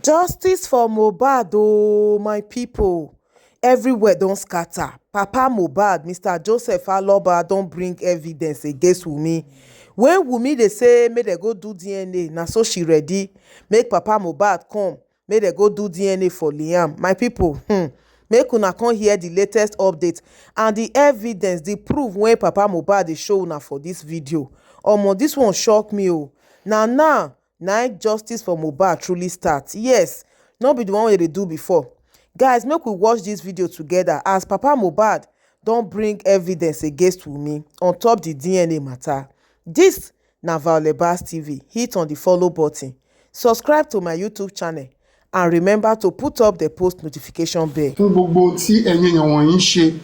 Justice for Mohbad oh my people. Everywhere don scatter. Papa Mohbad, Mr. Joseph Aloba don bring evidence against Wunmi. When Wunmi dey say make dem go do DNA, na so she ready. Make Papa Mohbad come, make dem go do DNA for Liam. My people, make una come hear the latest update and the evidence, the proof wey Papa Mohbad dey show una for this video. Omo, this one shock me oh. Now justice for Mohbad truly start. Yes, no be the one wey dey do before. Guys, make we watch this video together as Papa Mohbad don bring evidence against Wunmi on top the DNA matter. This na Violet Bars TV. Hit on the follow button, subscribe to my YouTube channel and remember to put up the post notification bell. Fún gbogbo tí ẹ̀yin èèyàn wọ̀nyí ń ṣe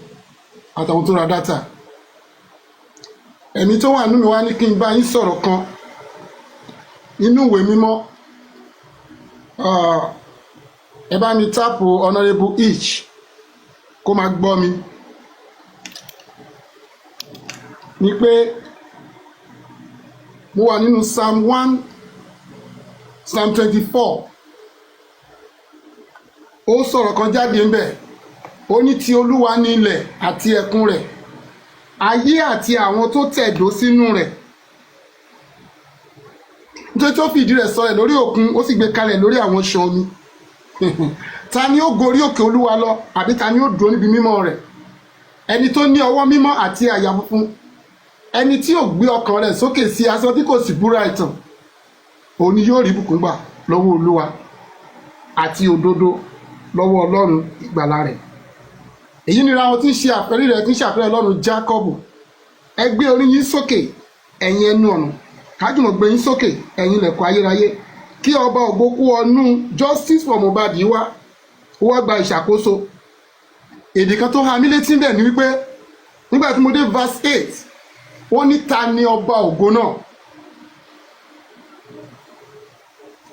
àtàwọn tó ra dátà, ẹ̀mí tó wà nínú mi wá ní kí n bá yín sọ̀rọ̀ kan nínú ìwé mímọ́. Ẹ bá mi táàpù Honourable H kó máa gbọ́ mi. Ní pé mo wà nínú Psalm 24. Ó sọ̀rọ̀ kan jáde ńbẹ̀. Ó ní ti Olúwa ní ilẹ̀ àti ẹ̀kún rẹ̀, ayé àti àwọn tó tẹ̀dó sínú rẹ̀. Nítorí tó fìdí rẹ̀ sọlẹ̀ lórí òkun, ó sì gbé kalẹ̀ lórí àwọn iṣan omi. Ta ni ó gorí òkè Olúwa lọ, àbí ta ni ó dúró níbi mímọ́ rẹ̀? Ẹni tó ní ọwọ́ mímọ́ àti àyà funfun, ẹni tí ò gbé ọkàn rẹ̀ sókè sí asán tí kò sì búra ẹ̀tàn. Òun ni yóò rí ìbùkún gbà lọ́wọ́ Olúwa àti òdodo lọ́wọ́ Ọlọ́run ìgbàlà rẹ̀. Èyí ni àwọn tí ń ṣe àfẹ́rí rẹ̀, tí ń ṣàfẹ́rí Ọlọ́run Jákọ́bù. Ẹ gbé orí yín sókè, ẹ̀yin ẹnu ọ̀nà, kájùmọ̀ gbé yín sókè, ẹ̀yin ilẹ̀kùn ayérayé, kí ọba ògo kó wọnú justice for Mohbad yìí wá, ó wá gba ìṣàkóso. Èdè kan tó há mi létí bẹ́ẹ̀ ni wípé nígbà tí mo dé verse 8, ó ní ta ni ọba ògo náà?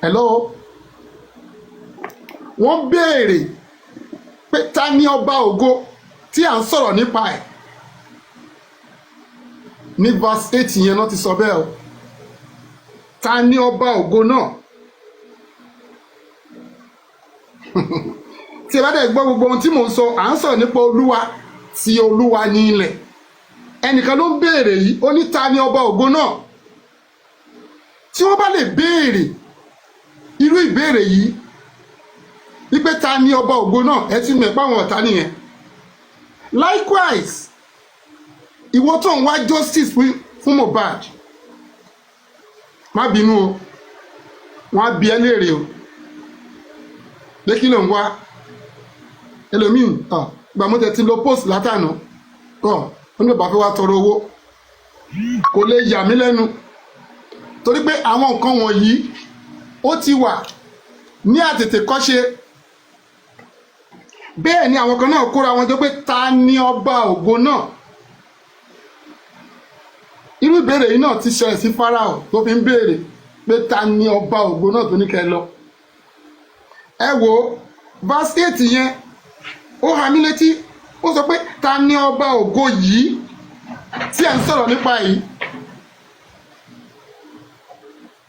Hello? Wọ́n béèrè pé ta ni ọba ògo tí à ń sọ̀rọ̀ nípa ẹ̀? Ní verse 8 yẹn náà ti sọ bẹ́ẹ̀ o. Ta ni ọba ògo náà? Tí ẹ bá dẹ̀ gbọ́ gbogbo ohun tí mò ń sọ, à ń sọ̀rọ̀ nípa Olúwa, tí Olúwa ní ilẹ̀. Ẹnìkan ló ń béèrè yìí, ó ní ta ni ọba ògo náà? Tí wọ́n bá lè béèrè irú ìbéèrè yìí wípé ta ni ọba ògo náà, ẹ ti mọ̀ pé àwọn ọ̀tá nìyẹn. Likewise, ìwọ tó ń wá justice fún Mohbad, má bínú o, wọ́n á bi ẹ́ léèrè o. Pé kí ló ń wá? Ẹlòmíì gbà mo tẹ̀ ti lo post látànà ó ní bàbá fẹ́ wá tọrọ owó. Kò lè yà mí lẹ́nu torí pé àwọn nǹkan wọ̀nyí ó ti wà ní àtètèkọ́ṣe. Bẹ́ẹ̀ ni àwọn kan náà kóra wọn jọ pé ta ni ọba ògo náà? Irú ìbéèrè yìí náà ti ṣẹlẹ̀ sí Fáráò tó fi ń béèrè pé ta ni ọba ògo náà tó ní kẹ́ lọ. Ẹ wo verse 8 yẹn, ó há mi létí. Ó sọ pé ta ni ọba ògo yìí tí ẹ̀ ń sọ̀rọ̀ nípa yìí?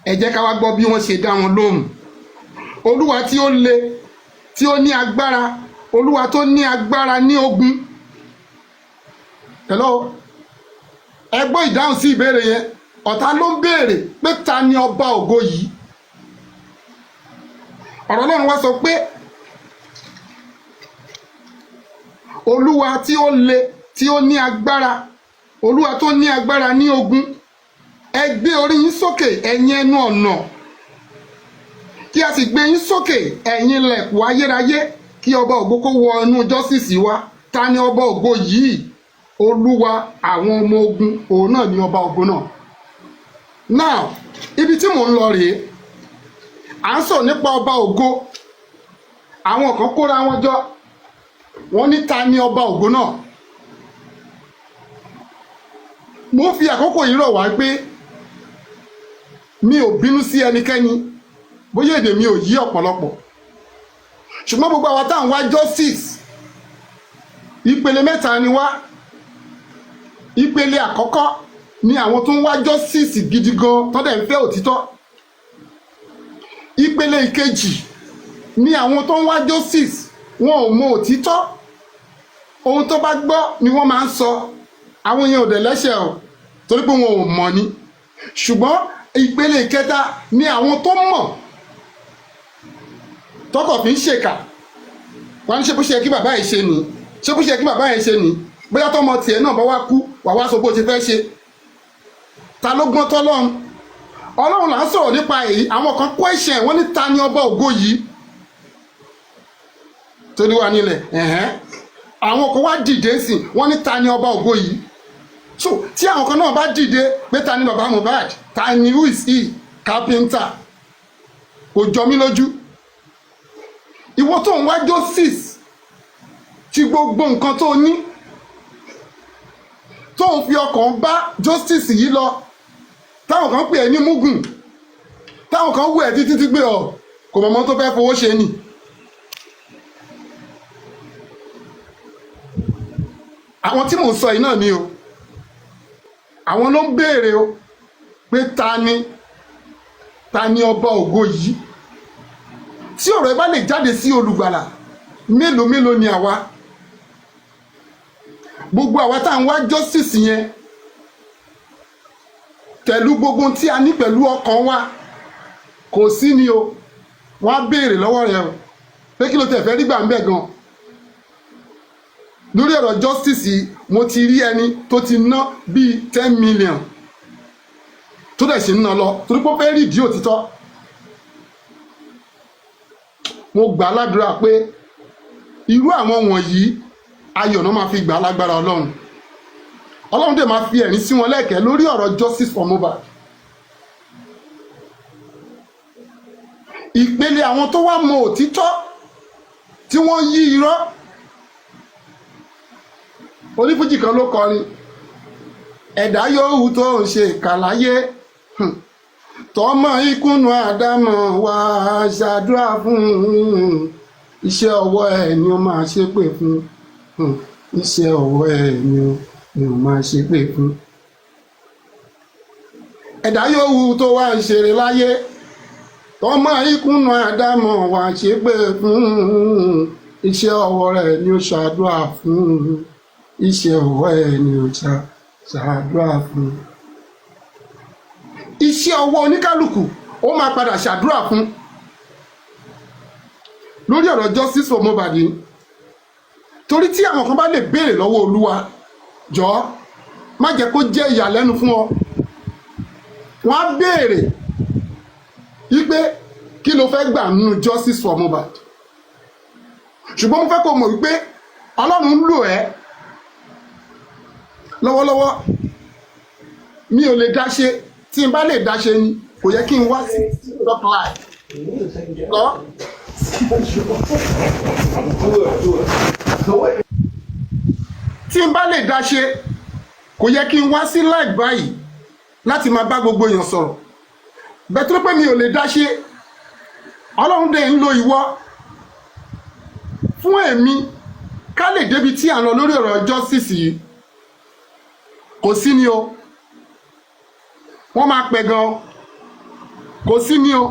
Ẹ jẹ́ ká wá gbọ́ bí wọ́n ṣe dá wọn lóhùn. Olúwa tí ó le, tí ó ní agbára, Olúwa tó ní agbára ní ogun. Hello? Ẹ gbọ́ ìdáhùn sí ìbéèrè yẹn. Ọ̀tá ló ń béèrè pé ta ni ọba ògo yìí? Ọ̀rọ̀ Ọlọ́run wá sọ pé Olúwa tí ó le, tí ó ní agbára, Olúwa tó ní agbára ní ogun. Ẹ gbé orí yín sókè, ẹ̀yin ẹnu ọ̀nà, kí a sì gbé yín sókè, ẹ̀yin ilẹ̀kùn ayérayé, kí ọba ògo kó wọ inú justice wá. Ta ni ọba ògo yìí? Olúwa àwọn ọmọ ogun, òun náà ni ọba ògo náà. Now, ibi tí mò ń lọ rèé, à ń sọ̀rọ̀ nípa ọba ògo. Àwọn kan kóra wọn jọ, wọ́n ní ta ni ọba ògo náà? Mo fi àkókò yìí rọ̀ wá pé mi ò bínú sí ẹnikẹ́ni, bóyá èdè mi ò yí ọ̀pọ̀lọpọ̀, ṣùgbọ́n gbogbo àwa tá à ń wá justice, ìpele mẹ́ta ni wá. Ìpele àkọ́kọ́ ni àwọn tó ń wá justice gidi gan, tó dẹ̀ ń fẹ́ òtítọ́. Ìpele ìkejì ni àwọn tó ń wá justice wọn ò mọ òtítọ́, ohun tó bá gbọ́ ni wọ́n máa ń sọ. Àwọn èèyàn ò dẹ̀ lẹ́ṣẹ̀ o torí pé wọn ò mọ̀ ni, ṣùgbọ́n ìpele ìkẹta ni àwọn tó mọ̀ tọkọ̀ fi ń ṣèkà. Wọ́n ní ṣé bó ṣe yẹ kí bàbá yìí ṣe ni, ṣé bó ṣe yẹ kí bàbá yìí ṣe ni, bóyá tọmọ tiẹ̀ náà bá wá kú wà wá sọ bó ṣe fẹ́ ṣe. Ta ló gbọ́n tọ́lọ́run? Ọlọ́run là ń sọ̀rọ̀ nípa èyí. Àwọn kan question wọ́n ní ta ni ọba ògo yìí torí wà nílẹ̀ àwọn kan wá dìde sí wọ́n ní ta ni ọba ògo yìí. So tí àwọn kan náà bá dìde pé ta ni bàbá Mohbad, ta ni who is he, carpenter, kò jọ mí lójú. Ìwọ tó ń wá justice tí gbogbo nǹkan tó ní tó ń fi ọkàn bá justice yìí lọ, táwọn kan pè é ní mugun, táwọn kan wù ẹ́ títí tí pé kò mọ̀mọ́ tó fẹ́ fowó ṣe ni. Àwọn tí mò ń sọ yìí náà ni o, àwọn ló ń béèrè o pé ta ni ọba ògo yìí. Tí ọ̀rọ̀ ẹ bá lè jáde sí olùgbàlà, mélòó mélòó ni àwa, gbogbo àwa tá à ń wá justice yẹn pẹ̀lú gbogbo tí a ní pẹ̀lú ọkàn wa, kò sí ni o. Wọ́n á béèrè lọ́wọ́ rẹ o pé kí ló tẹ̀ fẹ́ rí gbà ń bẹ̀ gan. Lórí ọ̀rọ̀ justice yìí mo ti rí ẹni tó ti ná bíi 10 million tó dẹ̀ ṣe ń ná lọ torí pé ó fẹ́ rí ìdí òtítọ́. Mo gbà ládùúrà pé irú àwọn wọ̀nyí ayọ̀ náà máa fi gbà lágbára Ọlọ́run. Ọlọ́run dẹ̀ máa fi ẹ̀rín sí wọn lẹ́ẹ̀kẹ́ lórí ọ̀rọ̀ justice for Mohbad. Ìpele àwọn tó wá mọ òtítọ́ tí wọ́n yí irọ́. Onífújì kan ló kọrin, ẹ̀dá yòówù tó ń ṣe ìkàláyé tọmọ ìkùnú àdámọ̀ wá ṣàdúrà fún iṣẹ́ ọwọ́ ẹ̀ ni ó máa ṣépè fún, iṣẹ́ ọwọ́ ẹ̀ ni ó máa ṣépè fún. Ẹ̀dá yòówù tó wá ń ṣeré láyé tọmọ ìkùnú àdámọ̀ wá ṣépè fún, iṣẹ́ ọwọ́ rẹ̀ ni ó ṣàdúrà fún, iṣẹ́ ọwọ́ ẹ̀ ni ó ṣàdúrà fún. Iṣẹ́ ọwọ́ oníkálùkù ó máa padà ṣàdúrà fún. Lórí ọ̀rọ̀ justice for Mohbad yìí, torí tí àwọn kan bá lè béèrè lọ́wọ́ Olúwa, jọ̀ọ́ má jẹ́ kó jẹ́ ìyàlẹ́nu fún ọ. Wọ́n á béèrè wípé kí ló fẹ́ gbà nínú justice for Mohbad. Ṣùgbọ́n mo fẹ́ kó mọ̀ wípé Ọlọ́run ń lò ẹ́ lọ́wọ́lọ́wọ́. Mi ò lè dá ṣe, tí n bá lè dá ṣe ni kò yẹ kí n wá sí TikTok live. Tí n bá lè dá ṣe kò yẹ kí n wá sí live báyìí láti máa bá gbogbo èèyàn sọ̀rọ̀. Bẹ́ẹ̀ tó pé mi ò lè dá ṣe, Ọlọ́run dẹ̀ ń lo ìwọ fún èmi ká lè débi tí à ń lọ lórí ọ̀rọ̀ justice yìí. Kò sí ni o, wọ́n máa pẹ̀ gan, kò sí ni o,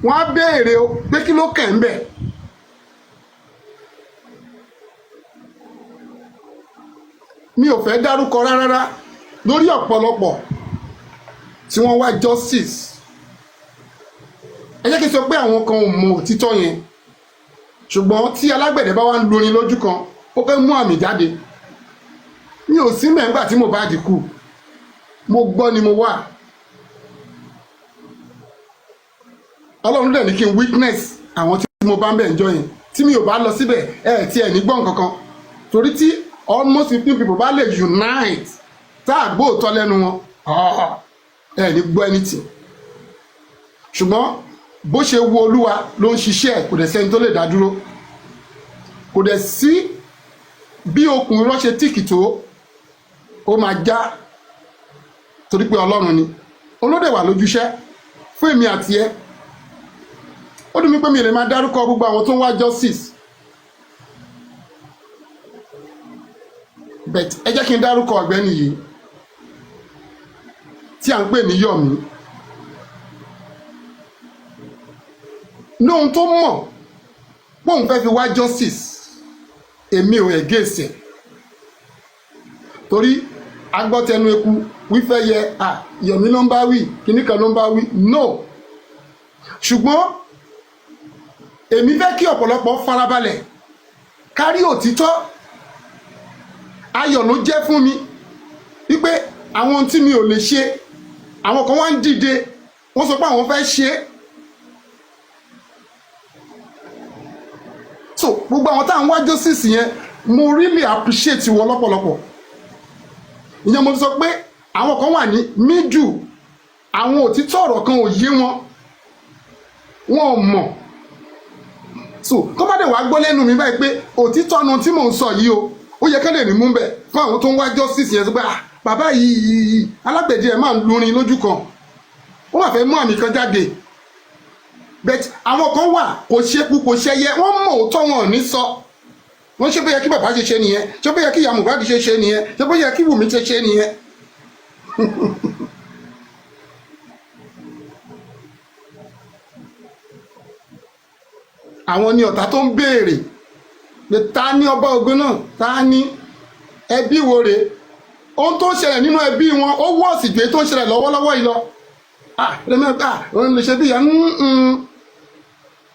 wọ́n á béèrè o pé kí ló kẹ̀ ń bẹ̀. Mi ò fẹ́ dárúkọ rárá lórí ọ̀pọ̀lọpọ̀ tí wọ́n wá justice. Ẹ jẹ́ kí n sọ pé àwọn kan ò mọ òtítọ́ yẹn, ṣùgbọ́n tí alágbẹ̀dẹ bá wá ń lorin lójú kan ó fẹ́ mú àmì jáde. Mi ò sí mẹ́ngbà tí Mohbad kú, mo gbọ́ ni mo wà. Ọlọ́run dẹ̀ ní kí n witness àwọn tí mo bá ń bẹ̀ ń jọ yẹn. Tí mi ò bá lọ síbẹ̀ tí ẹ̀ ní gbọ́n kankan, torí tí almost 15 people bá lè unite tá a gbóòótọ́ lẹ́nu wọn ẹ̀ ní gbọ́ anything. Ṣùgbọ́n bó ṣe wo Olúwa ló ń ṣiṣẹ́, kò dẹ̀ sẹ́ni tó lè dá dúró. Kò dẹ̀ sí bí okùn irọ́ ṣe tíìkì tó, ó máa já torí pé Ọlọ́run ni olóde wà lójúṣẹ́ fún èmi àti ẹ. Ó dùn mí pé mi lè máa dárúkọ gbogbo àwọn tó ń wá justice, but ẹ jẹ́ kí n dárúkọ ọ̀gbẹ́ni yìí tí à ń pè ní Yomi. Ní ohun tó mọ̀ póun fẹ́ fi wá justice èmi ò against ẹ̀ torí agbọ́tẹnu eku wífẹ́ yẹ Yomi ló ń bá wí kíní kan ló ń bá wí no ṣùgbọ́n èmi fẹ́ kí ọ̀pọ̀lọpọ̀ farabalẹ̀ kárí òtítọ́ ayọ̀ ló jẹ́ fún mi wípé àwọn tí mi ò lè ṣe àwọn kan wá ń dìde wọ́n sọ pé àwọn fẹ́ ṣe é so gbogbo àwọn táwọn wá justice yẹn mo really appreciate wọn lọ́pọ̀lọpọ̀ ìyẹn mo sọ pé àwọn kan wà ní middle àwọn òtítọ́ ọ̀rọ̀ kan ò yé wọn ò mọ̀ so tó bá dẹ̀ wá gbọ́ lẹ́nu mi báyìí pé òtítọ́ nu tí mò ń sọ yìí o ó yẹ ká lè rí mú bẹ̀ fún àwọn tó ń wá justice yẹn sọ pé bàbá yìí alágbẹ̀dẹ ẹ̀ máa ń lurin lójú kan ó wà fẹ́ mú àmì kan jáde but àwọn kan wà kò ṣekú kò ṣẹyẹ wọ́n mọ̀ òótọ́ wọn ò ní sọ wọ́n ṣe bóyá kí bàbá ṣe ṣe nìyẹn ṣe bóyá kí ìyá Mohbad ṣe ṣe nìyẹn ṣe bóyá kí Wùmí ṣe ṣe nìyẹn. àwọn ni ọ̀tá tó ń béèrè pé ta ni ọba Ògo náà ta ni ẹbí wo rèé ohun tó ń ṣẹlẹ̀ nínú ẹbí wọn ó wọ́ọ̀sì ju èyí tó ń ṣẹlẹ̀ lọ́wọ́lọ́wọ́ yìí lọ rẹ́mẹ́ta òun lè ṣe bí ìyá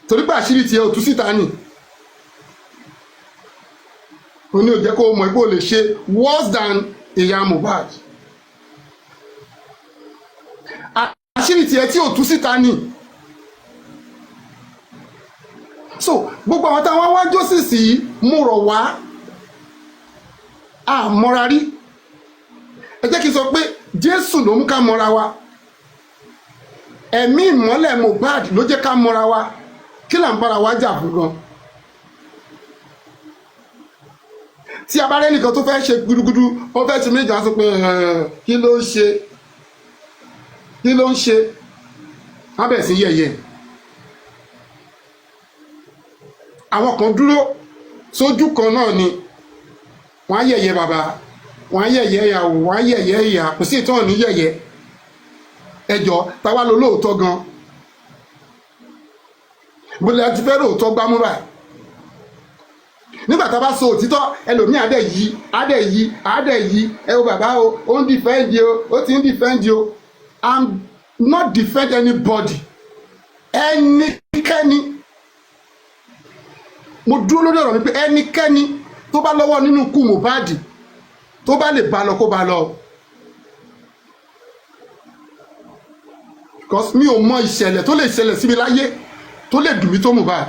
torí pé àṣírí tiẹ̀ ò tú síta ni ó ní ò jẹ́ kó mọ̀ pé ó lè ṣe worse than ìyá Mohbad àṣírí tiẹ̀ tí ò tú síta ni so gbogbo àwọn táwọn wá justice yìí mo rọ̀ wá àmọ́ra rí ẹ jẹ́ kí n sọ pé Jésù ló mú ká mọ́ra wa ẹ̀mí ìmọ́lẹ̀ Mohbad ló jẹ́ ká mọ́ra wa kí là ń bára wa jà fún gan. tí a bá rẹ́ nìkan tó fẹ́ ṣe gudugudu ó fẹ́ ṣe méjì á sọ pé kí ló ń ṣe á bẹ̀ sí yẹ̀yẹ̀. àwọn kan dúró sójú kan náà ni wọ́n á yẹ̀yẹ̀ bàbá wọ́n á yẹ̀yẹ̀ ìyàwó wọ́n á yẹ̀yẹ̀ ìyá kò sí ìtọ́ ní yẹ̀yẹ̀ ẹjọ́ táwa ló lóòótọ́ gan bóyá ti fẹ́ lóòótọ́ gbámú báyìí nígbà tá a bá sọ òtítọ́ ẹlòmíì adẹ̀ yí ẹ wo bàbá o ó ń dìfẹ́ǹdì o ó ti ń dìfẹ́ǹdì o I'm not defend anybody ẹnikẹ́ni mo dúró lórí ọ̀rọ̀ mi pé ẹnikẹ́ni tó bá lọ́wọ́ nínú ikú Mohbad tó bá lè bá lọ kó bá lọ because mi ò mọ ìṣẹ̀lẹ̀ tó lè ṣẹlẹ̀ síbi láyé tó lè dùn mí tó Mohbad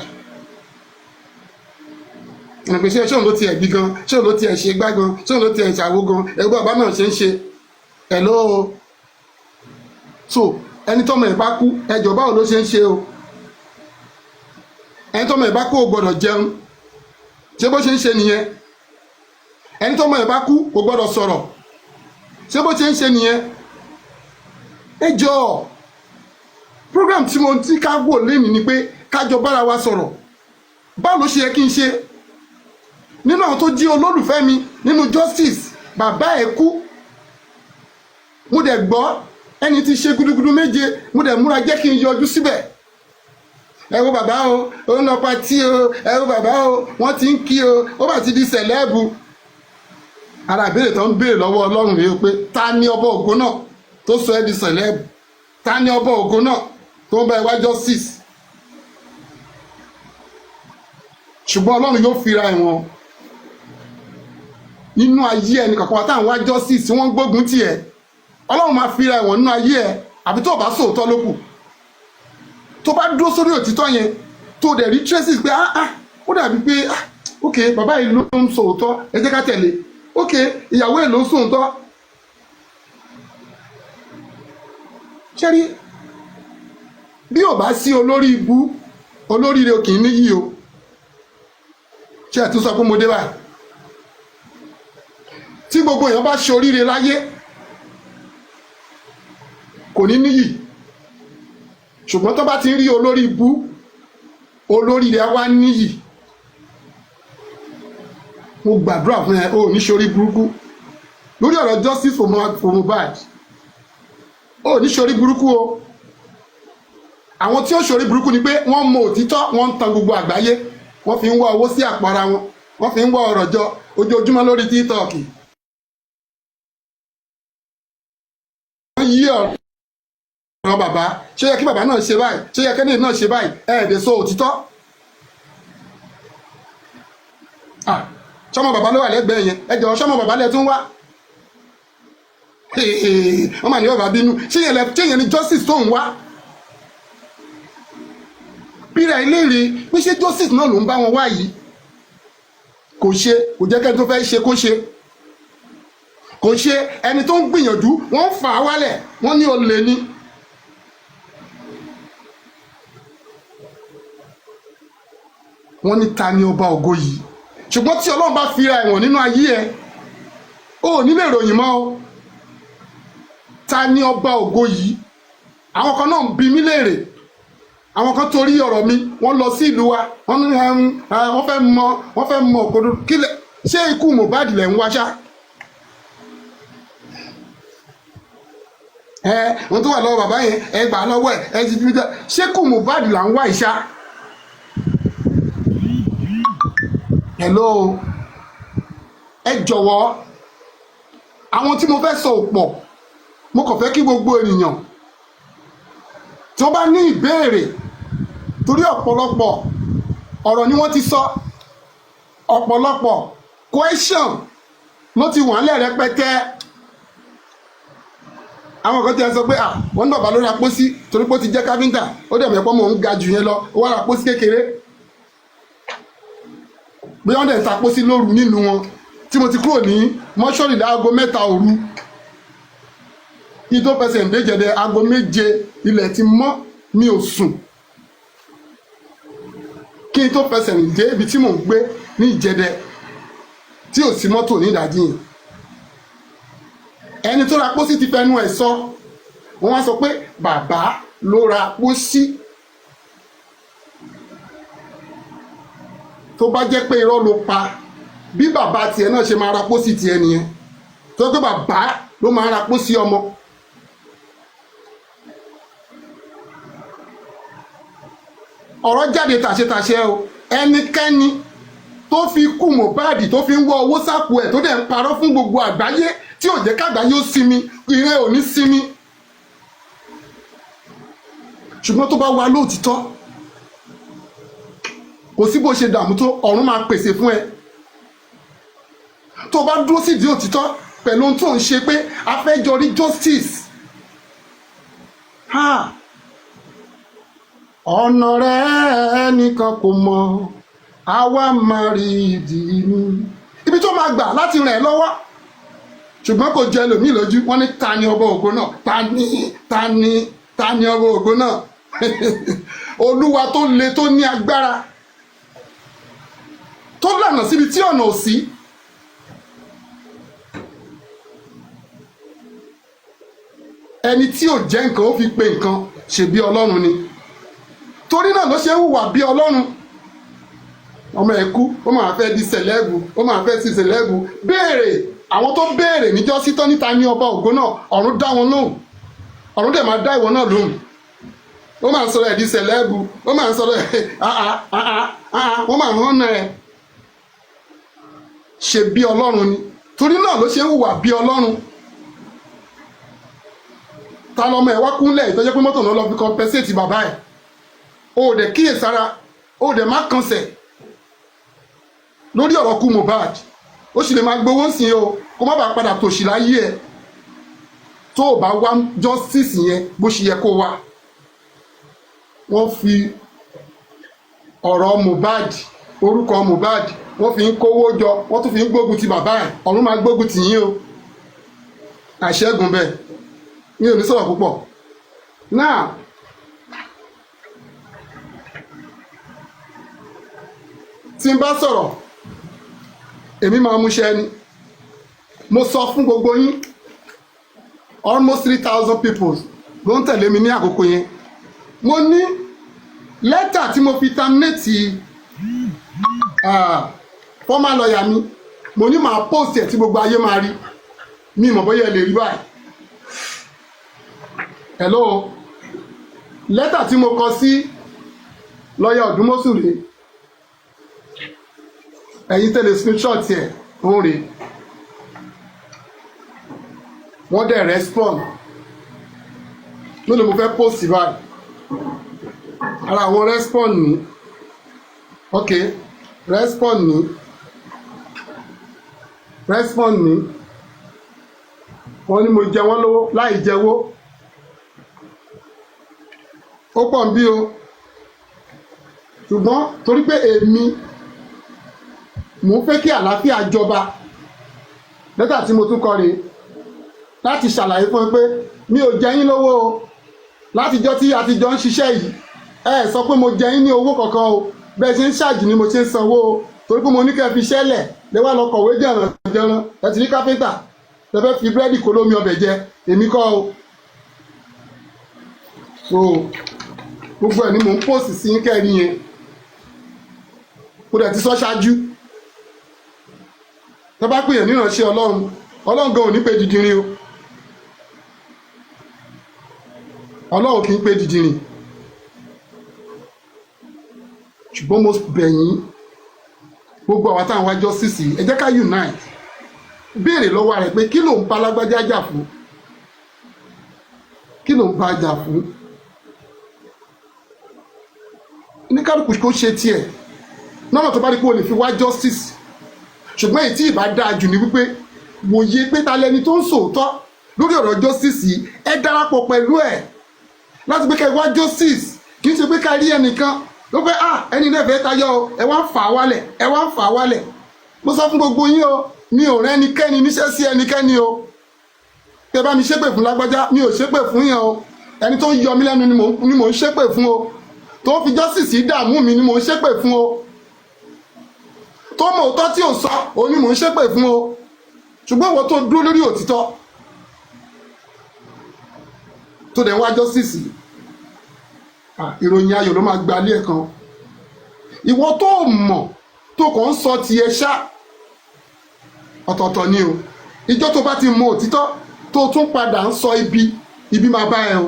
ìrìnàpè ṣé òun ló tiẹ̀ bí gan ṣé òun ló tiẹ̀ ṣe gbá gan ṣé òun ló tiẹ̀ ṣàwó gan ẹgbẹ́ ọba náà ṣe ń ṣe ẹ̀ lọ́wọ́ so ẹni tọ́mọ ẹ̀ bá kú ẹjọ́ báwo ló ṣe ń ṣe o ẹni tọ́mọ ẹ̀ bá kú ò gbọ́dọ̀ jẹun ṣé bó ṣe ń ṣe nìyẹn ẹni tọ́mọ ẹ̀ bá kú ò gbọ́dọ̀ sọ̀rọ̀ ṣé bó ṣe ń ṣe nìyẹn ẹ jọ̀ọ́ program tí mo ti ká wò lẹ́nu ni pé kájọ bára wa sọ̀rọ̀ báwo ló ṣe yẹ kí n ṣe nínú àwọn tó jí olólùfẹ́ mi nínú justice bàbá ẹ̀ kú mo dẹ̀ gbọ́ ẹni tí ṣe gudugudu méje mo dẹ̀ múra jẹ́ kí n yọjú síbẹ̀ ẹ wo bàbá o ó ń lọ patí o ẹ wo bàbá o wọ́n ti ń kí o ó bá ti di sẹ̀lẹ́ẹ̀bù ara ìbéèrè tó ń béèrè lọ́wọ́ Ọlọ́run rèé pé ta ni ọba Ògo náà tó sọ ẹ́ di sẹ̀lẹ́ẹ̀bù ta ni ọba Ògo náà tó ń bá ẹ wá justice ṣùgbọ́n Ọlọ́run yóò fira ẹ̀wọ̀n nínú ayé ẹni kankan wá táwọn wá justice wọ́n gbógun tì ẹ́ Ọlọ́run máa fira ẹ̀wọ̀n nínú ayé ẹ àbí tó bá sòótọ́ ló kù tó bá dúró sórí òtítọ́ yẹn tó dẹ̀ rí traces pé ó dàbí pé ok bàbá yìí ló ń sòótọ́ ẹ jẹ́ ká tẹ̀lé ok ìyàwó ẹ̀ ló ń sòótọ́ ṣẹ́rí bí ò bá sí olórí ibú olóríire kì í níyì o ṣe ẹ̀ tún sọ pé mo dé báyìí tí gbogbo èèyàn bá ṣe oríire láyé kò ní níyì ṣùgbọ́n tó bá ti rí olórí ibú olóríire wá níyì mo gbàdúrà fún ẹ o ní ṣorí burúkú lórí ọ̀rọ̀ justice for Mohbad o ní ṣorí burúkú o àwọn tí ó ṣorí burúkú ni pé wọ́n mọ òtítọ́ wọ́n ń tan gbogbo àgbáyé wọ́n fi ń wá owó sí àpò ara wọn, wọ́n fi ń wá ọ̀rọ̀ jọ ojoojúmọ́ lórí TikTok. Wọ́n yí ọ̀rọ̀ bàbá, ṣé yẹ kí bàbá náà ṣe báyìí, ṣé yẹ kẹ́ni náà ṣe báyìí, ẹ̀ẹ́dẹ̀ sọ òtítọ́. Ṣọ́mọ bàbá ló wà lẹ́gbẹ̀ẹ́ yẹn, ẹ jọ̀ọ́ ṣọ́mọ bàbá lẹ tún wá. Wọ́n mà ní bàbá bínú, ṣé yẹn ni justice tó ń wá. Bíra ìlérí pé ṣé justice náà ló ń bá wọn wá yìí, kò ṣe, kò jẹ́ kẹ́ni tó fẹ́ ṣe kó ṣe, kò ṣe. Ẹni tó ń gbìyànjú wọ́n fà á wálẹ̀, wọ́n ní olè ni. Wọ́n ní ta ni ọba ògo yìí, ṣùgbọ́n tí Ọlọ́run bá fira ẹ̀wọ̀n nínú ayé ẹ, ó ní lè ròyìn mọ́ o. Ta ni ọba ògo yìí? Àwọn kan náà ń bi mí léèrè, àwọn kan torí ọ̀rọ̀ mi wọ́n lọ sí ìlú wa, wọ́n fẹ́ mọ òkodo kílẹ̀. Ṣé ikú Mohbad lẹ̀ ń wá ṣá? Wọ́n tó wà lọ́wọ́ bàbá yẹn, ẹ gbà lọ́wọ́ ẹ ti fi jẹ́. Ṣé ikú Mohbad là ń wá ìṣá? Hello, ẹ jọ̀wọ́, àwọn tí mo fẹ́ sọ ò pọ̀, mo kàn fẹ́ kí gbogbo ènìyàn tí wọ́n bá ní ìbéèrè, torí ọ̀pọ̀lọpọ̀ ọ̀rọ̀ ni wọ́n ti sọ, ọ̀pọ̀lọpọ̀ question ló ti wà nílẹ̀ rẹpẹtẹ. Àwọn kan tí a sọ pé wọ́n ní bàbá ló ra pósí torí pé ó ti jẹ́ káfíńtà, ó dẹ̀ mọ̀ pé mò ń ga jù yẹn lọ, ó wá ra pósí kékeré. Bí wọ́n dẹ̀ ta pósí lóru nínú wọn, tí mo ti kúrò ní mọ́ṣọ́rì láago 3 òru, kí tó fẹsẹ̀ ń dé Ìjẹ̀dẹ̀ aago 7 ilẹ̀ ti mọ́, mi ò sùn. Kí n tó fẹsẹ̀ ń dé ibi tí mò ń gbé ní Ìjẹ̀dẹ̀ tí ò sí mọ́tò ní ìdájí yìí. Ẹni tó ra pósí ti fẹnu ẹ̀ sọ, wọ́n wá sọ pé bàbá ló ra pósí. Tó bá jẹ́ pé irọ́ ló pa, bí bàbá tiẹ̀ náà ṣe máa ra pósí tiẹ̀ nìyẹn, tó pé bàbá ló máa ra pósí ọmọ. Ọ̀rọ̀ jáde tàṣetàṣe o, ẹnikẹ́ni tó fi kú Mohbad tó fi ń wọ owó sápò ẹ̀ tó dẹ̀ ń parọ́ fún gbogbo àgbáyé tí ò jẹ́ kágbáyé ó sinmi, ìrẹ́ ò ní sinmi. Ṣùgbọ́n tó bá wà lóòtítọ́, kò sí bó ṣe dààmú tó, ọ̀run máa pèsè fún ẹ. Tó bá dúró sídìí òtítọ́ pẹ̀lú ohun tó ń ṣe pé a fẹ́ jọ rí justice. Ọ̀nà rẹ̀ ẹnìkan kò mọ̀, àwa máa rí ìdí inú. Ibi tó máa gbà láti ràn ẹ́ lọ́wọ́, ṣùgbọ́n kò jẹ́ ẹlòmíì lójú. Wọ́n ní ta ni ọba ògo náà? Ta ni ọba ògo náà? Olúwa tó le, tó ní agbára, tó lànà síbi tí ọ̀nà ò sí. Ẹni tí ò jẹ́ nǹkan ó fi pe nǹkan, ṣebí Ọlọ́run ni. Torí náà ló ṣe ń hùwà bí Ọlọ́run. Ọmọ ẹ̀ kú, ó máa fẹ́ di sẹ̀lẹ́bù, ó máa fẹ́ sí sẹ̀lẹ́bù. Béèrè, àwọn tó béèrè níjọ́ sí tán níta ní ọba ògo náà, ọ̀run dá wọn lóhùn, ọ̀run dẹ̀ máa dá ìwọ náà lóhùn. Ó máa ń sọ̀rọ̀ ẹ̀ di sẹ̀lẹ́bù, ó máa ń sọ̀rọ̀ ẹ̀ wọ́n máa ń hàn náà ẹ̀. Ṣe bí Ọlọ́run ni. Torí náà ló ṣe ń hùwà bí Ọlọ́run. Ta lọmọ ẹ̀ wá kúnlẹ̀ ìtọ́jẹ́ pé mọ́tò náà lọ fi compensate bàbá ẹ̀. O dẹ̀ kíyèsára, o dẹ̀ má kànsẹ̀ lórí ọ̀rọ̀ kú Mohbad. Ó sì lè máa gbowó sí o, kó má bàa padà tòṣì láyé ẹ̀ tó o bá wá justice yẹn bó ṣe yẹ kó wá. Wọ́n fi ọ̀rọ̀ Mohbad, orúkọ Mohbad, wọ́n fi ń kówó jọ, wọ́n tún fi ń gbógun ti bàbá ẹ̀. Ọ̀run máa gbógun tì yín o, àṣẹ́gun bẹ́ẹ̀. Mi ò ní sọ̀rọ̀ púpọ̀ náà. Tí n bá sọ̀rọ̀, èmi máa mú ṣẹ́ ni. Mo sọ fún gbogbo yín, almost 3,000 people ló ń tẹ̀lé mi ní àkókò yẹn. Mo ní lẹ́tà tí mo fi terminate former lawyer mi, mo ní máa post ẹ̀ tí gbogbo ayé máa rí. Mi mọ̀ bóyá ẹ lè rí báyìí. Hello, lẹ́tà tí mo kọ sí lọ́yà Ọ̀dúnmọ́sù rèé. ẹ̀yin tẹ́lẹ̀ screenshot ẹ̀ ń rè wọ́n dẹ̀ respond lónìí mo fẹ́ post báyìí ara àwọn respond ní ok respond ní wọ́n ní mo jẹ wọ́n lówó láì jẹ́wó ó pọ̀ ń bí o ṣùgbọ́n torí pé èmi mò ń fẹ́ kí àlàáfíà jọba lẹ́tà tí mo tún kọ rèé láti ṣàlàyé fún ẹ pé mi ò jẹ yín lówó o látijọ́ tí a ti jọ ń ṣiṣẹ́ yìí ẹ sọ pé mo jẹ yín ní owó kankan o bẹ́ẹ̀ ṣe ń ṣáàjì ni mo ṣe ń sanwó o torí pé mo ní kẹ́ fi ṣẹ́lẹ̀ lẹ́wà lọ kọ̀wé jẹ̀ràn ẹ ti ní káfíńtà ẹ fẹ́ fi búrẹ́dì kó lómi ọbẹ̀ jẹ èmi kọ́ o so gbogbo ẹ̀ ni mò ń pòsì sí kẹ́rin yẹn kó dẹ̀ ti sọ ṣáájú tẹ́ bá pèèyàn níránṣẹ́ ọlọ́run gan ò ní pé dídìrín o ọlọ́run kì í pé dídìrín ṣùgbọ́n mo bẹ̀ yín gbogbo àwọn táwọn wájọ́ sísì ẹ jẹ́ ká unite béèrè lọ́wọ́ rẹ̀ pé kí ló ń bá lágbájá jà fún kí ló ń bá jà fún oníkálukú kó ṣe tiẹ̀ lọ́nà tó bá rí pé o lè fi wá justice ṣùgbọ́n èyí tí ìbá dáa jù ní wípé wòye pé ta lẹni tó ń sòótọ́ lórí ọ̀rọ̀ justice yìí ẹ darapọ̀ pẹ̀lú ẹ̀ láti pé ká wá justice kì í ṣe pé ká rí ẹnìkan ló pé ẹni náà fẹ́ tayọ o ẹ wá ń fà á wálẹ̀ mo sọ fún gbogbo yín o mi ò rán ẹnikẹ́ni níṣẹ́ sí ẹnikẹ́ni o tẹ bá mi ṣépè fún lágbájá mi ò ṣépè fún yẹn o ẹni tó ń yọ mí lẹ́nu ni mò ń ṣépè fún o tó fi justice dààmú mi ni mò ń ṣépè fún o tó mọ̀ òótọ́ tí ò sọ òun ni mò ń ṣépè fún o ṣùgbọ́n ìwọ tó dúró lórí òtítọ́ tó dẹ̀ wá justice ìròyìn ayọ̀ ló máa gba ilé ẹ̀ kan ìwọ tó mọ̀ tó kàn ń sọ tiẹ̀ ṣá ọ̀tọ̀ọ̀tọ̀ ni o ìjọ́ tó bá ti mọ òtítọ́ tó tún padà ń sọ ibi máa bá ẹ o.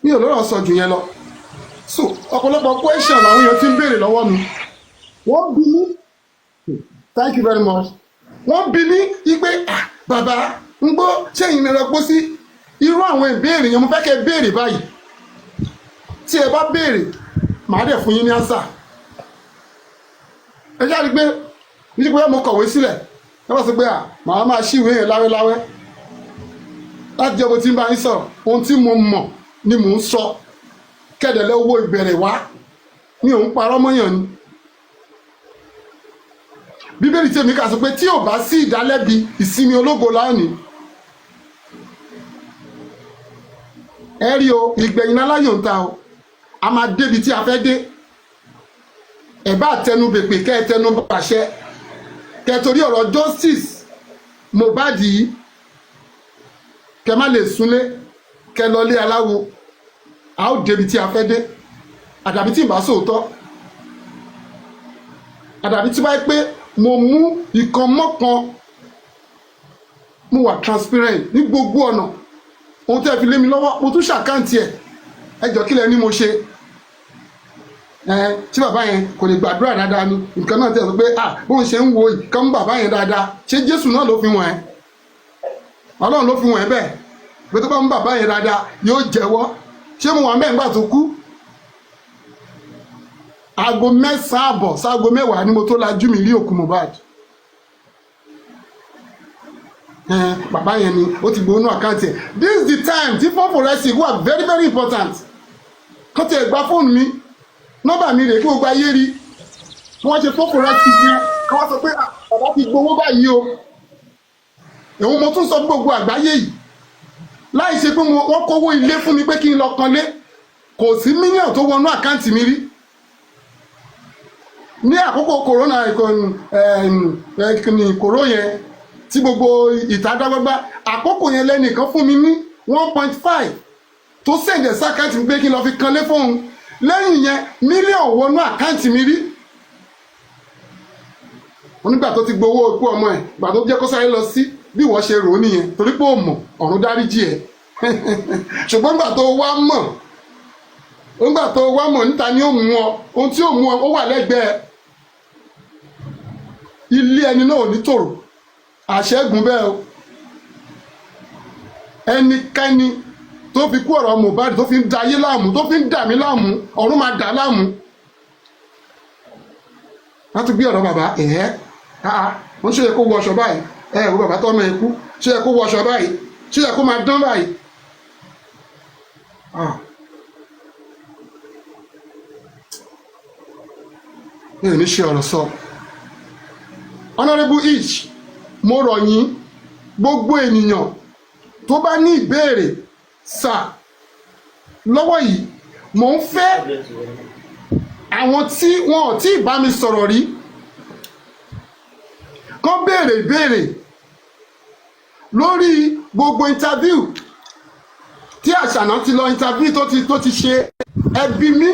mi ò lọ́rọ̀ sọ jù yẹn lọ so ọ̀pọ̀lọpọ̀ question làwọn èèyàn ti ń béèrè lọ́wọ́ mi wọ́n bí mi thank you very much wọ́n bí mi wípé bàbá ń gbọ́ ṣẹ́yìn ní ẹranko sí irú àwọn ìbéèrè yẹn mo fẹ́ kẹ́ béèrè báyìí tí ẹ bá béèrè màá dẹ̀ fún yín ní answer ẹ jáde pé nítorí pé mo kọ̀wé sílẹ̀ ẹ bá sọ pé màá máa ṣíwèé yẹn láwẹ́láwẹ́ láti jẹ́ bó ti ń bá yín sọ̀rọ̀ ohun tí mo mọ̀ ni mò ń sọ kẹ́dẹ̀lẹ́ owó ìbẹ̀rẹ̀ wá ní òun parọ́ mọ́yàn ni bíbélì tèmi kà sọ pé tí ò bá sí ìdálẹ́bi ìsinmi ológo láàánú ẹ rí o ìgbẹ̀yìn aláyọ̀ ń ta o a máa débi tí a fẹ́ dé ẹ bá tẹnu bèpè kẹ́ ẹ tẹnu bàṣẹ kẹ́ ẹ torí ọ̀rọ̀ justice Mohbad yìí kẹ́ má lè súnlé kẹ́ lọ lé aláwo a ó débi tí a fẹ́ dé àdàbí tí ìbá sòótọ́ àdàbí tí báyìí pé mo mú ìkan mọ́kan mo wà transparent ní gbogbo ọ̀nà ohun tẹ́ fi lé mi lọ́wọ́ mo tún ṣàkáǹtì ẹ̀ ẹ jọ kílẹ̀ ni mo ṣe tí bàbá yẹn kò lè gbàdúrà dáadáa ni nǹkan náà tẹ̀ sọ pé bóun ṣe ń wo ìkan mú bàbá yẹn dáadáa ṣé Jésù náà ló fi wọ̀n ẹ́ Ọlọ́run ló fi wọ̀n ẹ́ bẹ́ẹ̀ pé tó bá mú bàbá yẹn dáadáa yóò jẹ́wọ́ ṣé mo wà mẹ́rin gbà tó kú aago 9:00 àbọ̀ sáago 10 ni mo tó lajú mi rí òkú Mohbad bàbá yẹn ni ó ti gbóná àkáǹtì ẹ̀ this is the time tí fọ́ọ̀fù rẹ̀ sì wà very very important kó tiẹ̀ gba fóònù mi nọ́mbà mi rèé kí gbogbo ayé rí wọ́n ṣe fọ́ọ̀fù rẹ̀ sì gbé kí wọ́n sọ pé bàbá ti gbowó báyìí o èwo mo tún sọ gbogbo àgbáyé yìí láì ṣe pé wọ́n kówó ilé fún mi pé kí n lọ kanlé kò sí mílíọ̀nù tó wọnú àkáǹtì mi rí ní àkókò corona kòró yẹn tí gbogbo ìtadágbágbá àkókò yẹn lẹ́nìkan fún mi ní 1.5 tó sẹ̀ǹdẹ̀ sákàtì pé kí n lọ fi kanlé fóun lẹ́yìn yẹn mílíọ̀nù wọnú àkáǹtì mi rí onígbà tó ti gbowó ikú ọmọ ẹ̀ gbà tó jẹ́ kó sáré lọ sí bí wọ́n ṣe rò ó nìyẹn torí pé ó mọ̀ ọ̀run dáríjì ẹ̀ ṣùgbọ́n gbà tó wá mọ̀ nígbà tó wá mọ̀ níta ni ó mú ọ ohun tí ó mú ọ ó wà lẹ́gbẹ̀ẹ́ ilé ẹni náà ò ní tòrò àṣẹ́gun bẹ́ẹ̀ o ẹnikẹ́ni tó fi kú ọ̀rọ̀ Mohbad tó fi ń da ayé láàmú tó fi ń dà mí láàmú ọ̀run máa dà láàmú wọ́n tún gbé ọ̀rọ̀ bàbá wọ́n ṣe yẹ kó wọ aṣọ báyìí wo bàbá tọ́mọ ẹ kú ṣe yẹ kó wọ aṣọ báyìí ṣe yẹ kó máa dán báyìí mi ò ní ṣe ọ̀rọ̀ sọ. Honourable Ish, mo rọ̀ yín gbogbo ènìyàn tó bá ní ìbéèrè sà lọ́wọ́ yìí mò ń fẹ́ àwọn tí wọn ò tí ì bá mi sọ̀rọ̀ rí kán béèrè ìbéèrè lórí gbogbo interview tí Àṣànà ti lọ interview tó ti ṣe ẹbí mi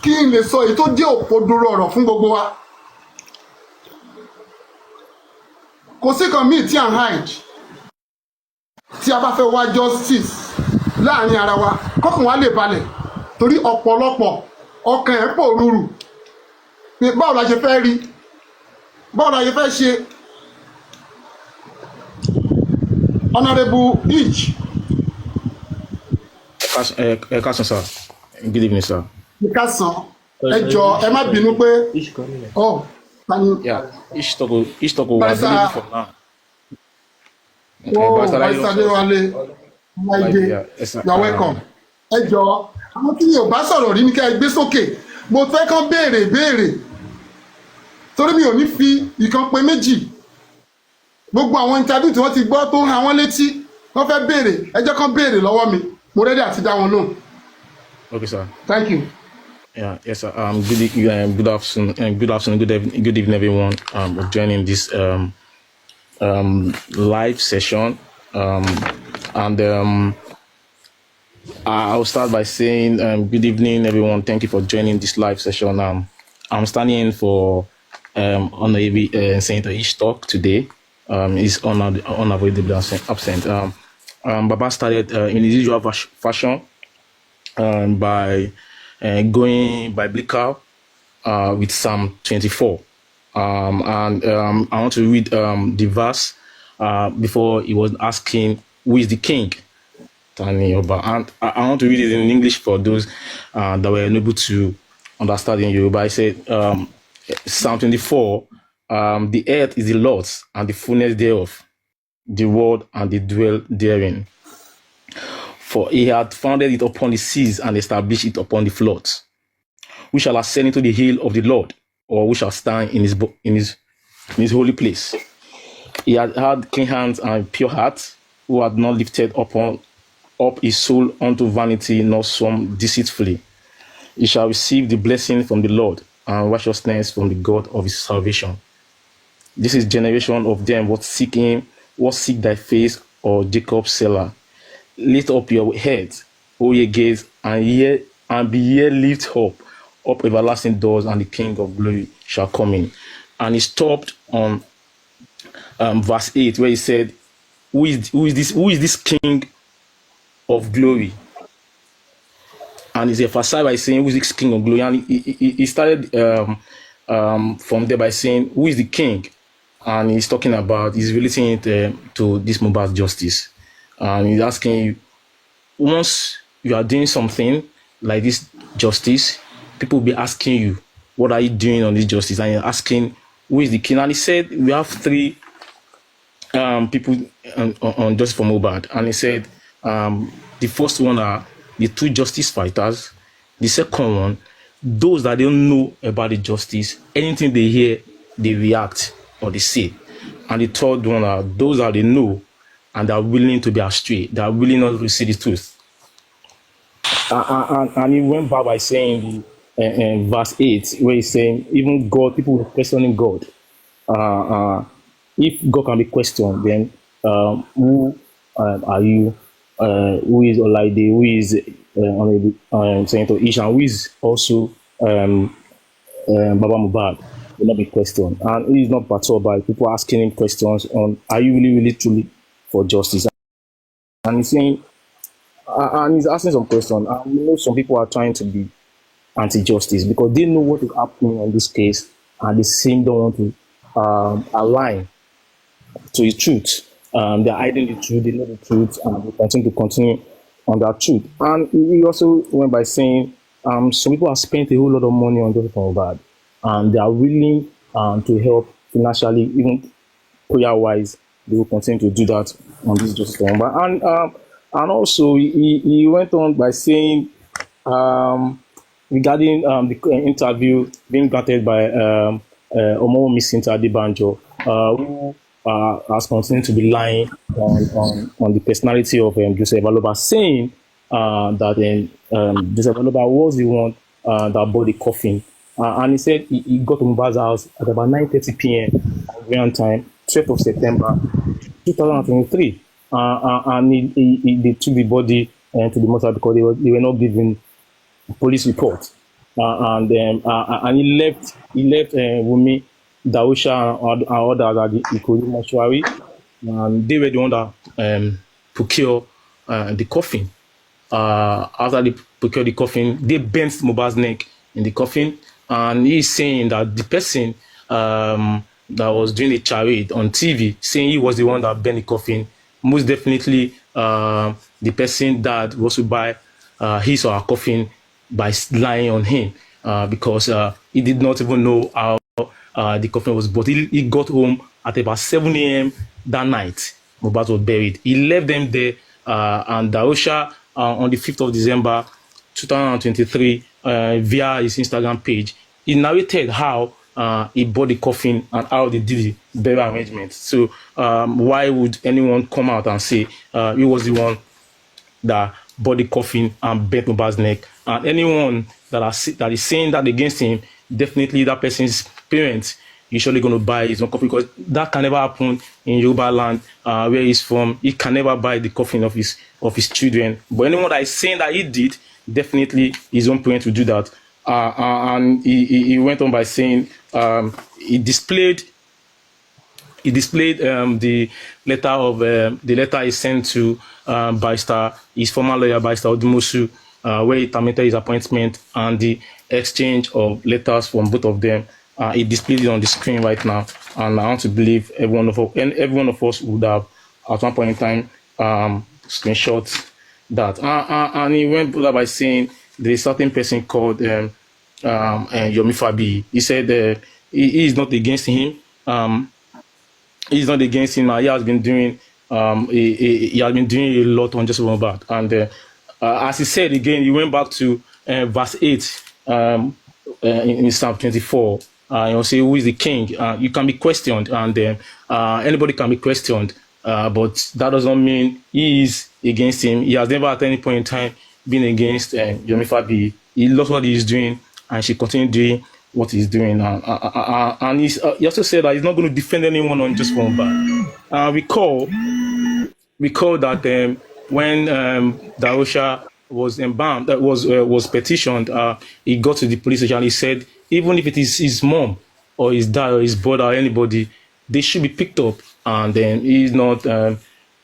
kí n lè sọ èyí tó jẹ́ òkodoro ọ̀rọ̀ fún gbogbo wa. Kò sí kan míì tí à ń hide tí a bá fẹ́ wá justice láàrin ara wa kọ́kàn wa lè balẹ̀ torí ọ̀pọ̀lọpọ̀ ọkàn ẹ̀ pò rúrù pé báwo la ṣe fẹ́ rí báwo la ṣe fẹ́ ṣe. Honourable Ish. Ẹ káàsán sir. Good evening sir. Ẹ káàsán ẹ jọ ẹ má bínú pé yeah, Ish Toko was available for now. Barrister Adéwálé Láìdé, you are welcome. Ẹ jọ àwọn tí yóò bá sọ̀rọ̀ rí ní ká ẹ gbé sókè mo fẹ́ kán béèrè torí mi ò ní fi ìkan pé méjì gbogbo àwọn interview tí wọ́n ti gbọ́ tó ń ha wọ́n létí wọ́n fẹ́ béèrè ẹ jẹ́ kán béèrè lọ́wọ́ mi mo ready àti dá wọn lóhùn. Okay sir. Thank you. Yeah, yes sir. Good afternoon, good evening everyone. For joining this live session. I'll start by saying good evening everyone. Thank you for joining this live session. I'm standing in for Honorable Senator Ish Talk today. He's unavoidably absent. Baba started in his usual fashion by going biblical with Psalm 24. I want to read the verse before he was asking, who is the king? And I want to read it in English for those that were unable to understand in Yoruba. I said, Psalm 24, the earth is the Lord's and the fullness thereof, the world and the dwell therein. For he had founded it upon the seas and established it upon the floods. We shall ascend into the hill of the Lord, or we shall stand in his holy place. He had clean hands and pure heart, who had not lifted up his soul unto vanity, nor sworn deceitfully. He shall receive the blessing from the Lord, and righteousness from the God of his salvation. This is generation of them what seek him, what seek thy face, or Jacob's seller. Lift up your heads, O ye gates, and be ye lift up everlasting doors, and the King of glory shall come in. And he stopped on verse 8, where he said, Who is this King of glory? And he's emphasized by saying, who is this King of glory? And he started from there by saying, who is the king? And he's talking about, he's relating it to this Mohbad justice. And he's asking you, once you are doing something like this justice, people will be asking you, what are you doing on this justice? And you're asking, who is the king? And he said, we have three people on justice for Mohbad. And he said, the first one are the two justice fighters. The second one, those that don't know about the justice, anything they hear, they react or they say. And the third one are those that they know and are willing to be astray, that are willing not to see the truth. And he went back by saying in verse 8, where he's saying, even God, people were questioning God. If God can be questioned, then who are you? Who is Olaide? Who is Senator Ish? And who is also Baba Mohbad? Will not be questioned. And he is not perturbed by people asking him questions on, are you really, really, truly for justice? And he's saying, and he's asking some question. And you know, some people are trying to be anti-justice because they know what is happening in this case, and they seem don't want to align to the truth. They're hiding the truth, they know the truth, and they continue on that truth. And he also went by saying some people have spent a whole lot of money on Joseph Mohbad, and they are willing to help financially, even prayer wise. They will continue to do that on this Joseph Mohbad. And also he went on by saying regarding the interview being granted by Omowomi Cynthia Adebanjo, who has continued to be lying on the personality of Joseph Aloba, saying that Joseph Aloba was the one that bought the coffin. And he said he got to Mohbad's house at about 9:30 p.m. Nigerian time, 12th of September 2023. And they took the body to the mortuary because they were not given police report. And he left Wunmi, Darusha, and others at the Ikoyi mortuary. And they were the one that procured the coffin. After they procured the coffin, they bent Mohbad's neck in the coffin. And he's saying that the person that was doing a charade on TV, saying he was the one that bent the coffin, most definitely the person that was to buy his or her coffin by lying on him because he did not even know how the coffin was bought. He got home at about 7 a.m. that night. Mohbad was buried. He left them there, and Darusha on the 5th of December 2023 via his Instagram page, he narrated how he bought the coffin and how they did the burial arrangement. So why would anyone come out and say he was the one that bought the coffin and bent Mohbad's neck? And anyone that is saying that against him, definitely that person's parents usually going to buy his own coffin, because that can never happen in Yoruba land where he's from. He can never buy the coffin of his children. But anyone that is saying that he did, definitely his own parents will do that. And he went on by saying he displayed the letter he sent to his former lawyer, Barrister Odumosu, where he terminated his appointment, and the exchange of letters from both of them. He displayed it on the screen right now, and I want to believe every one of us would have at one point in time screenshot that. And he went by saying there is a certain person called Yomi Fabi. He said he is not against him. He's not against him. He has been doing he has been doing a lot on Joseph Mohbad. And as he said again, he went back to verse 8 in Psalm 24. You say, who is the king? You can be questioned, and anybody can be questioned, but that doesn't mean he is against him. He has never at any point in time been against Yomi Fabi. He loves what he is doing, and she continued doing what he's doing. And he also said that he's not going to defend anyone on just one bad. Recall that when Darusha was embalmed, that was petitioned, he got to the police station and he said, even if it is his mom or his dad or his brother or anybody, they should be picked up. And then he's not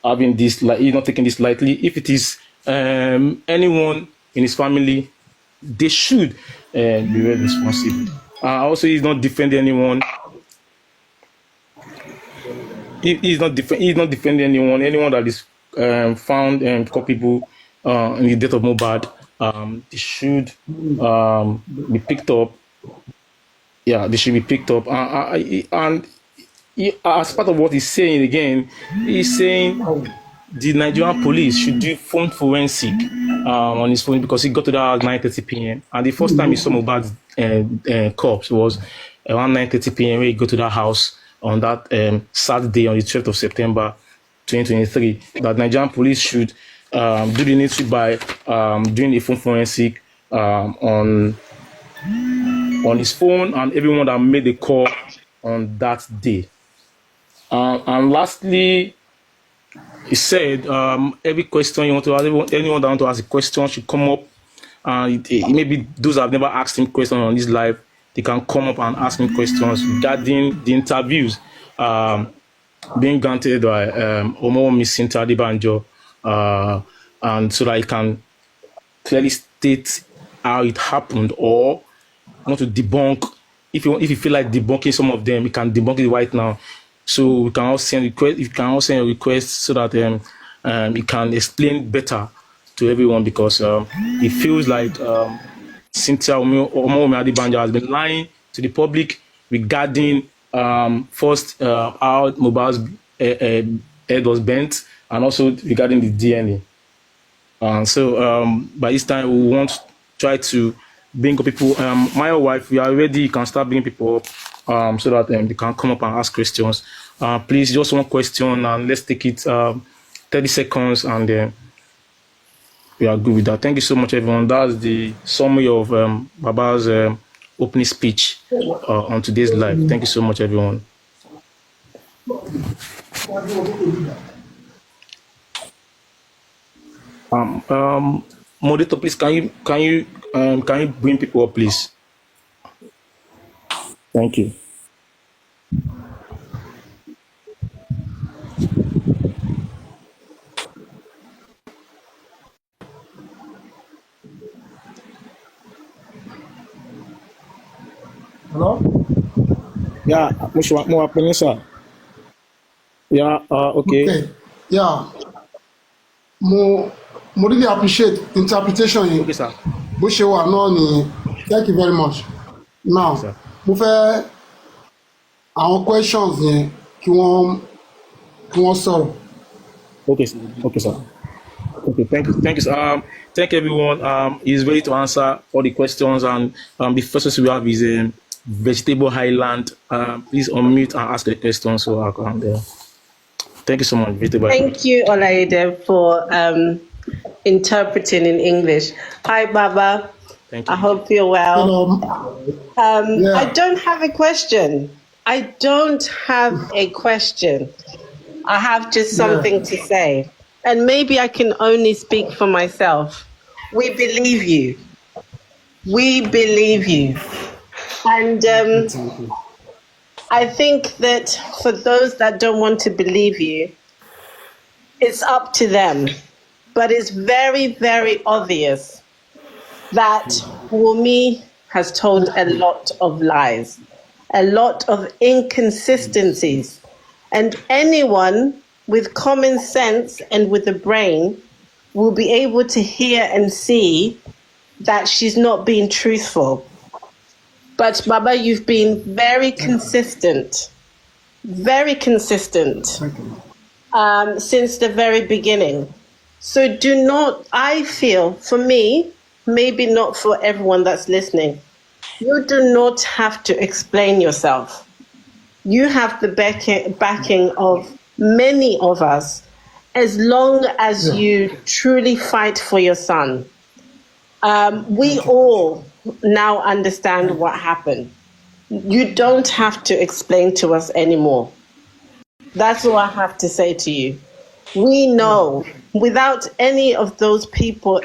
having this, like, he's not taking this lightly. If it is anyone in his family, they should be very responsible. Also, he's not defending anyone. He's not defending anyone. Anyone that is found culpable in the death of Mohbad, they should be picked up. Yeah, they should be picked up. And as part of what he's saying again, he's saying the Nigerian police should do phone forensic on his phone, because he got to that at 9:30 p.m. And the first time he saw Mohbad's corpse was around 9:30 p.m. where he got to that house on that Saturday on the 12th of September 2023. That Nigerian police should do the necessary by doing a phone forensic on his phone and everyone that made the call on that day. And lastly, he said every question you want to ask, anyone that want to ask a question should come up. Maybe those that have never asked him questions on this live, they can come up and ask him questions regarding the interviews being granted by Omowomi Cynthia Adebanjo and so that he can clearly state how it happened, or want to debunk. If you feel like debunking some of them, you can debunk it right now. So we can all send request. You can all send a request so that you can explain better to everyone, because it feels like Cynthia Omowumi Adebanja has been lying to the public regarding first how Mohbad's head was bent, and also regarding the DNA. So by this time, we want to try to bring up people. My wife, we are ready. You can start bringing people up so that they can come up and ask questions. Please, just one question, and let's take it 30 seconds, and then we are good with that. Thank you so much, everyone. That's the summary of Baba's opening speech on today's live. Thank you so much, everyone. Moderator, please, can you bring people up, please? Thank you. Hello? Yeah, more opinion, sir. Yeah, okay. Yeah. Mo really appreciate interpretation yìí. Okay, sir. Bó ṣe wà náà nìyẹn. Thank you very much. Now, Sir. mo fẹ́ àwọn questions yẹn kí wọ́n sọ̀rọ̀. Okay, sir. Okay, sir. Okay, thank you, sir. Thank everyone. He's ready to answer all the questions, and the first question we have is Vegetable Highland. Please unmute and ask the question. So I'll come there. Thank you so much, Vegetable. Thank you, Olaide, for interpreting in English. Hi, Baba. Thank you. I hope you're well. Yeah. I don't have a question. I have just something to say. And maybe I can only speak for myself. We believe you. And I think that for those that don't want to believe you, it's up to them. But it's very, very obvious that Wunmi has told a lot of lies, a lot of inconsistencies. And anyone with common sense and with a brain will be able to hear and see that she's not being truthful. But Baba, you've been very consistent since the very beginning. So I feel, for me, maybe not for everyone that's listening, you do not have to explain yourself. You have the backing of many of us, as long as you truly fight for your son. We all now understand what happened. You don't have to explain to us anymore. That's all I have to say to you. We know, without any of those people